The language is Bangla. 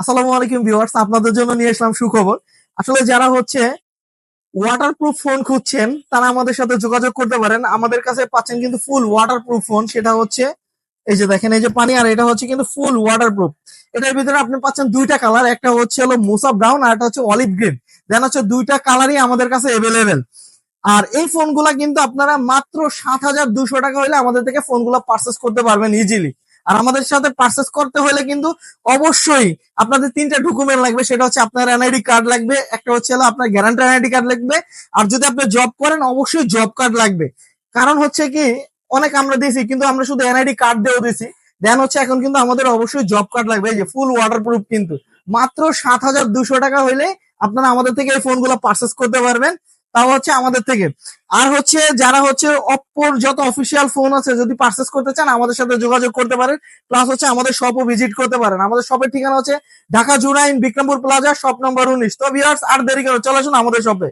আসসালামু আলাইকুম ভিউয়ার্স, আপনাদের জন্য নিয়ে আসলাম সুখবর। আসলে যারা হচ্ছে ওয়াটারপ্রুফ ফোন খুঁজছেন তারা আমাদের সাথে যোগাযোগ করতে পারেন। আমাদের কাছে পাচ্ছেন কিন্তু ফুল ওয়াটারপ্রুফ ফোন। সেটা হচ্ছে এই যে দেখেন, এই যে পানি, আর এটা হচ্ছে কিন্তু ফুল ওয়াটারপ্রুফ। এটার ভিতরে আপনি পাচ্ছেন দুইটা কালার, একটা হচ্ছে হলো মোসা ব্রাউন আর একটা হচ্ছে অলিভ গ্রিন। দেন হচ্ছে দুইটা কালারই আমাদের কাছে এভেলেবেল। আর এই ফোনগুলা কিন্তু আপনারা মাত্র 7,200 টাকা হলে আমাদের থেকে ফোনগুলো পারচেস করতে পারবেন ইজিলি। আর আমাদের সাথে পারচেস করতে হলে কিন্তু অবশ্যই আপনাদের তিনটা ডকুমেন্ট লাগবে। সেটা হচ্ছে আপনার এনআইডি কার্ড লাগবে, একটা হচ্ছে হলো আপনার গ্যারান্টার এনআইডি কার্ড লাগবে, আর যদি আপনি জব করেন অবশ্যই জব কার্ড লাগবে। কারণ হচ্ছে কি, অনেক আমরা দিয়েছি কিন্তু আমরা শুধু এনআইডি কার্ড দিয়েও দিয়েছি। দেন হচ্ছে এখন কিন্তু আমাদের অবশ্যই জব কার্ড লাগবে। এই যে ফুল ওয়াটারপ্রুফ কিন্তু মাত্র 7,200 টাকা হইলে আপনারা আমাদের থেকে এই ফোনগুলো পারচেস করতে পারবেন, তাও হচ্ছে আমাদের থেকে। আর হচ্ছে যারা হচ্ছে অপ্পোর যত অফিসিয়াল ফোন আছে যদি পারচেস করতে চান আমাদের সাথে যোগাযোগ করতে পারেন। প্লাস হচ্ছে আমাদের শপও ভিজিট করতে পারেন। আমাদের শপের ঠিকানা হচ্ছে Dhaka Jurain Bikrampur plaza, shop number 19। তো ভিউয়ার্স, আর দেরি করে চলে আসুন আমাদের শপে।